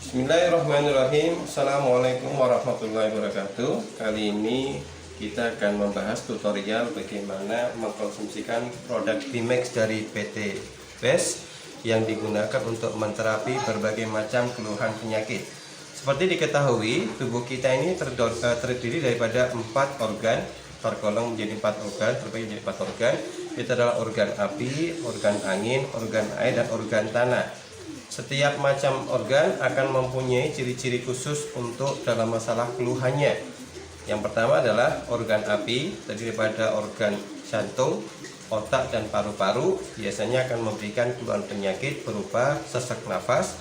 Bismillahirrahmanirrahim. Assalamualaikum warahmatullahi wabarakatuh. Kali ini kita akan membahas tutorial bagaimana mengkonsumsikan produk Bimax dari PT BES yang digunakan untuk menterapi berbagai macam keluhan penyakit. Seperti diketahui, tubuh kita ini terdiri daripada 4 organ, tergolong menjadi 4 organ, terbagi menjadi 4 organ. Itu adalah organ api, organ angin, organ air, dan organ tanah. Setiap macam organ akan mempunyai ciri-ciri khusus untuk dalam masalah keluhannya. Yang pertama adalah organ api, terdiri daripada organ jantung, otak, dan paru-paru. Biasanya akan memberikan keluhan penyakit berupa sesak nafas,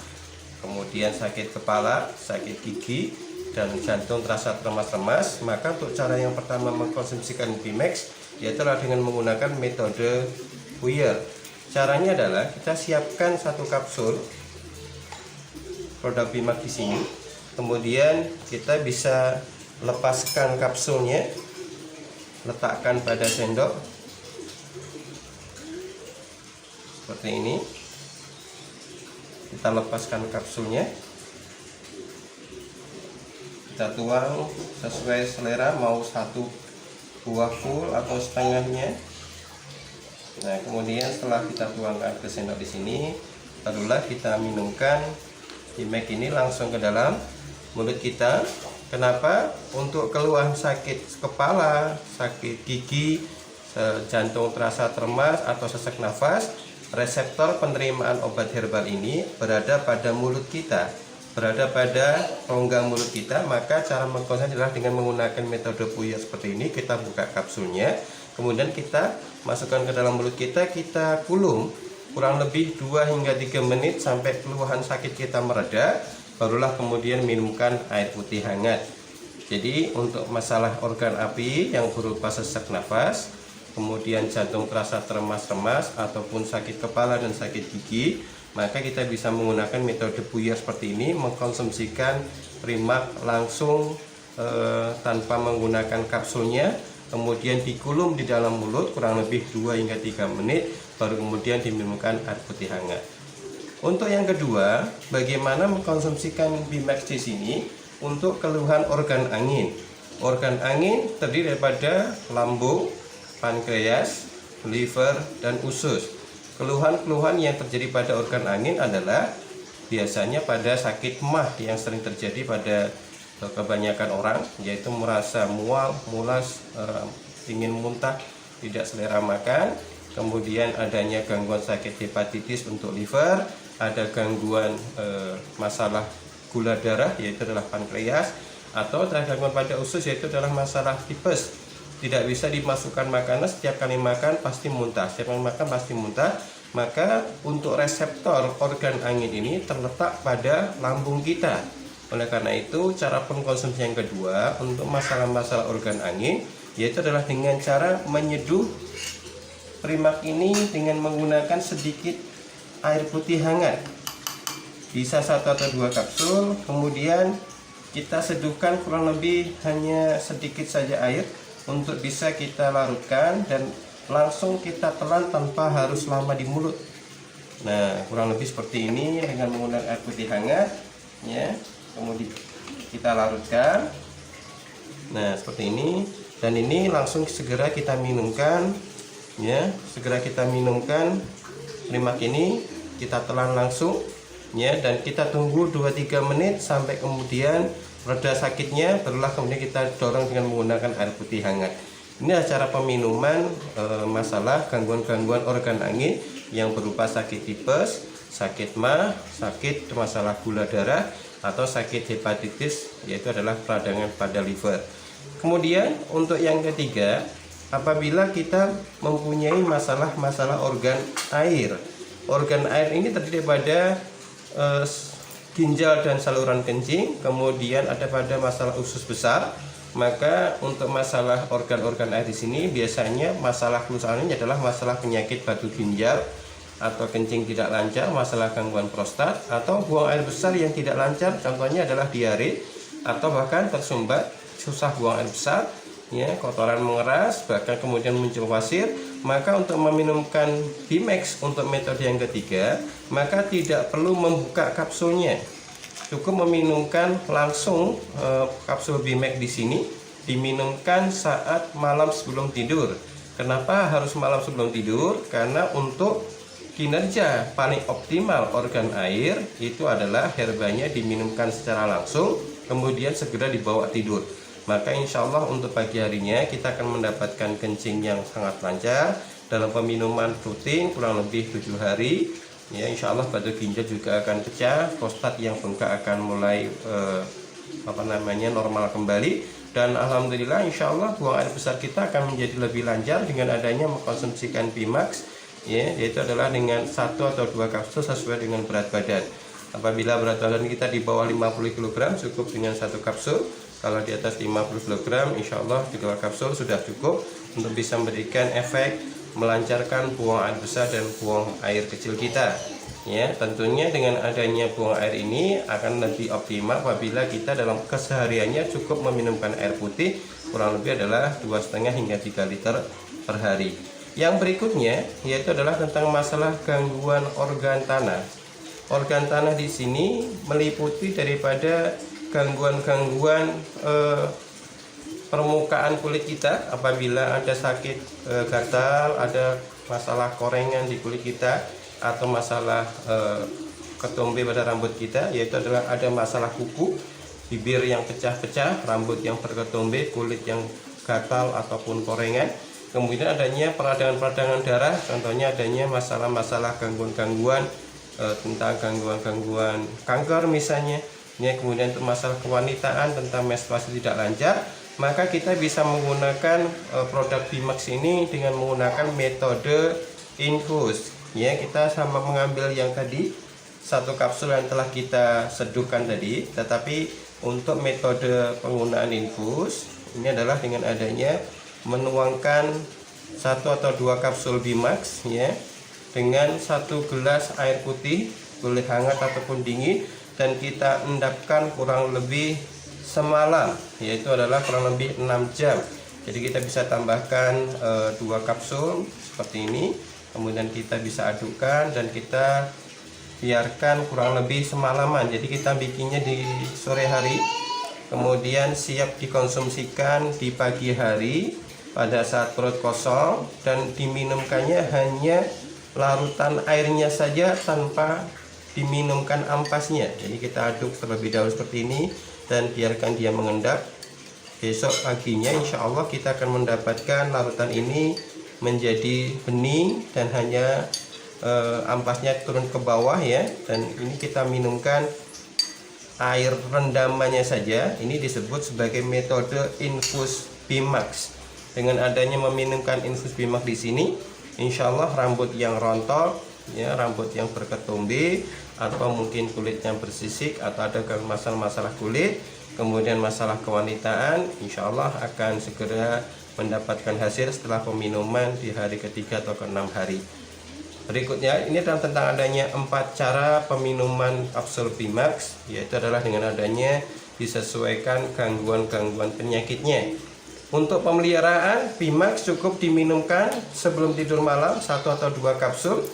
kemudian sakit kepala, sakit gigi, dan jantung terasa remas-remas. Maka untuk cara yang pertama mengkonsumsikan Bimax yaitu dengan menggunakan metode Puyer. Caranya adalah kita siapkan 1 kapsul produk Bimax di sini. Kemudian kita bisa lepaskan kapsulnya, letakkan pada sendok seperti ini. Kita lepaskan kapsulnya, kita tuang sesuai selera, mau 1 buah full atau setengahnya. Nah, kemudian setelah kita tuangkan ke sendok di sini, barulah kita minumkan Bimax ini langsung ke dalam mulut kita. Kenapa? Untuk keluhan sakit kepala, sakit gigi, jantung terasa remas, atau sesak nafas, reseptor penerimaan obat herbal ini berada pada mulut kita, berada pada rongga mulut kita. Maka cara mengkonsumsi adalah dengan menggunakan metode Puyer seperti ini. Kita buka kapsulnya, kemudian kita masukkan ke dalam mulut kita, kita kulum kurang lebih 2 hingga 3 menit sampai keluhan sakit kita mereda, barulah kemudian minumkan air putih hangat. Jadi untuk masalah organ api yang berupa sesak nafas, kemudian jantung terasa remas-remas, ataupun sakit kepala dan sakit gigi, maka kita bisa menggunakan metode Puyer seperti ini, mengkonsumsikan Bimax langsung tanpa menggunakan kapsulnya, kemudian dikulum di dalam mulut kurang lebih 2 hingga 3 menit, baru kemudian diminumkan air putih hangat. Untuk yang kedua, bagaimana mengkonsumsikan Bimax di sini untuk keluhan organ angin. Organ angin terdiri daripada lambung, pankreas, liver, dan usus. Keluhan-keluhan yang terjadi pada organ angin adalah biasanya pada sakit MAH yang sering terjadi pada kebanyakan orang, yaitu merasa mual, mulas, ingin muntah, tidak selera makan. Kemudian adanya gangguan sakit hepatitis untuk liver, ada gangguan masalah gula darah, yaitu adalah pankreas, atau gangguan pada usus, yaitu adalah masalah tipes. Tidak bisa dimasukkan makanan, setiap kali makan pasti muntah, setiap kali makan pasti muntah. Maka untuk reseptor organ angin ini terletak pada lambung kita. Oleh karena itu, cara pengkonsumsi yang kedua untuk masalah-masalah organ angin yaitu adalah dengan cara menyeduh Bimax ini dengan menggunakan sedikit air putih hangat. Bisa 1 atau 2 kapsul, kemudian kita seduhkan kurang lebih hanya sedikit saja air untuk bisa kita larutkan dan langsung kita telan tanpa harus lama di mulut. Nah, kurang lebih seperti ini dengan menggunakan air putih hangat, ya. Kemudian kita larutkan. Nah, seperti ini, dan ini langsung segera kita minumkan, ya. Segera kita minumkan Bimax ini, kita telan langsung, ya, dan kita tunggu 2-3 menit sampai kemudian reda sakitnya, barulah kemudian kita dorong dengan menggunakan air putih hangat. Ini adalah cara peminuman masalah gangguan-gangguan organ angin yang berupa sakit tipes, sakit MAH, sakit masalah gula darah, atau sakit hepatitis, yaitu adalah peradangan pada liver. Kemudian untuk yang ketiga, apabila kita mempunyai masalah-masalah organ air. Organ air ini terdiri pada ginjal dan saluran kencing, kemudian ada pada masalah usus besar. Maka untuk masalah organ-organ air di sini biasanya masalah keluhannya adalah masalah penyakit batu ginjal atau kencing tidak lancar, masalah gangguan prostat, atau buang air besar yang tidak lancar, contohnya adalah diare, atau bahkan tersumbat, susah buang air besar, ya, kotoran mengeras, bahkan kemudian muncul wasir. Maka untuk meminumkan Bimax untuk metode yang ketiga, maka tidak perlu membuka kapsulnya. cukup meminumkan langsung kapsul Bimax di sini, diminumkan saat malam sebelum tidur. Kenapa harus malam sebelum tidur? Karena untuk kinerja paling optimal organ air itu adalah herbanya diminumkan secara langsung, kemudian segera dibawa tidur. Maka insya Allah untuk pagi harinya kita akan mendapatkan kencing yang sangat lancar dalam peminuman rutin kurang lebih 7 hari. Ya, insya Allah batu ginjal juga akan pecah, prostat yang bengkak akan mulai normal kembali, dan alhamdulillah insya Allah buang air besar kita akan menjadi lebih lancar dengan adanya mengkonsumsikan Bimax, ya, yaitu adalah dengan 1 atau 2 kapsul sesuai dengan berat badan. Apabila berat badan kita di bawah 50 kg cukup dengan 1 kapsul. Kalau di atas 50 kg insya Allah 2 kapsul sudah cukup untuk bisa memberikan efek melancarkan buang air besar dan buang air kecil kita. Ya, tentunya dengan adanya buang air ini akan lebih optimal apabila kita dalam kesehariannya cukup meminumkan air putih kurang lebih adalah 2,5 hingga 3 liter per hari. Yang berikutnya yaitu adalah tentang masalah gangguan organ tanah. Organ tanah di sini meliputi daripada gangguan-gangguan permukaan kulit kita. Apabila ada sakit gatal, ada masalah korengan di kulit kita, atau masalah ketombe pada rambut kita, yaitu adalah ada masalah kuku, bibir yang pecah-pecah, rambut yang berketombe, kulit yang gatal ataupun korengan. Kemudian adanya peradangan-peradangan darah, contohnya adanya masalah-masalah gangguan-gangguan tentang gangguan-gangguan kanker misalnya. Ya, kemudian untuk masalah kewanitaan tentang menstruasi tidak lancar, maka kita bisa menggunakan produk Bimax ini dengan menggunakan metode infus. Ya, kita sama mengambil yang tadi 1 kapsul yang telah kita seduhkan tadi, tetapi untuk metode penggunaan infus ini adalah dengan adanya menuangkan 1 atau 2 kapsul Bimax, ya, dengan 1 gelas air putih, boleh hangat ataupun dingin, dan kita endapkan kurang lebih semalam, yaitu adalah kurang lebih 6 jam. Jadi kita bisa tambahkan 2 kapsul seperti ini, kemudian kita bisa adukkan dan kita biarkan kurang lebih semalaman. Jadi kita bikinnya di sore hari, kemudian siap dikonsumsikan di pagi hari pada saat perut kosong, dan diminumkannya hanya larutan airnya saja tanpa diminumkan ampasnya. Jadi kita aduk terlebih dahulu seperti ini dan biarkan dia mengendap. Besok paginya insya Allah kita akan mendapatkan larutan ini menjadi bening dan hanya ampasnya turun ke bawah, ya. Dan ini kita minumkan air rendamannya saja. Ini disebut sebagai metode infus Bimax. Dengan adanya meminumkan infus Bimax di sini, insya Allah rambut yang rontok, ya, rambut yang berketombe, atau mungkin kulit yang bersisik, atau ada masalah-masalah kulit, kemudian masalah kewanitaan, insya Allah akan segera mendapatkan hasil setelah peminuman di hari ketiga atau ke-6 hari. Berikutnya ini adalah tentang adanya 4 cara peminuman kapsul Bimax, yaitu adalah dengan adanya disesuaikan gangguan-gangguan penyakitnya. Untuk pemeliharaan Bimax cukup diminumkan sebelum tidur malam 1 atau 2 kapsul.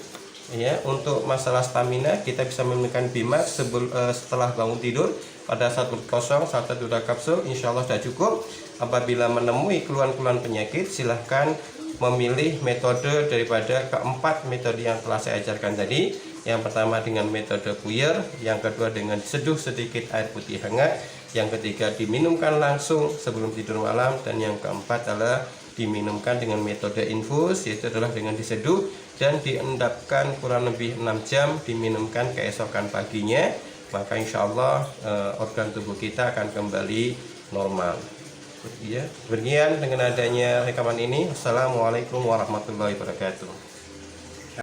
Ya, untuk masalah stamina kita bisa meminumkan Bimax setelah bangun tidur pada saat kosong 1 atau 2 kapsul, insya Allah sudah cukup. Apabila menemui keluhan-keluhan penyakit, silahkan memilih metode daripada keempat metode yang telah saya ajarkan tadi. Yang pertama dengan metode puyer, yang kedua dengan seduh sedikit air putih hangat, yang ketiga diminumkan langsung sebelum tidur malam, dan yang keempat adalah diminumkan dengan metode infus, yaitu adalah dengan diseduh dan diendapkan kurang lebih 6 jam, diminumkan keesokan paginya. Maka insya Allah organ tubuh kita akan kembali normal. Ya, demikian dengan adanya rekaman ini. Assalamualaikum warahmatullahi wabarakatuh.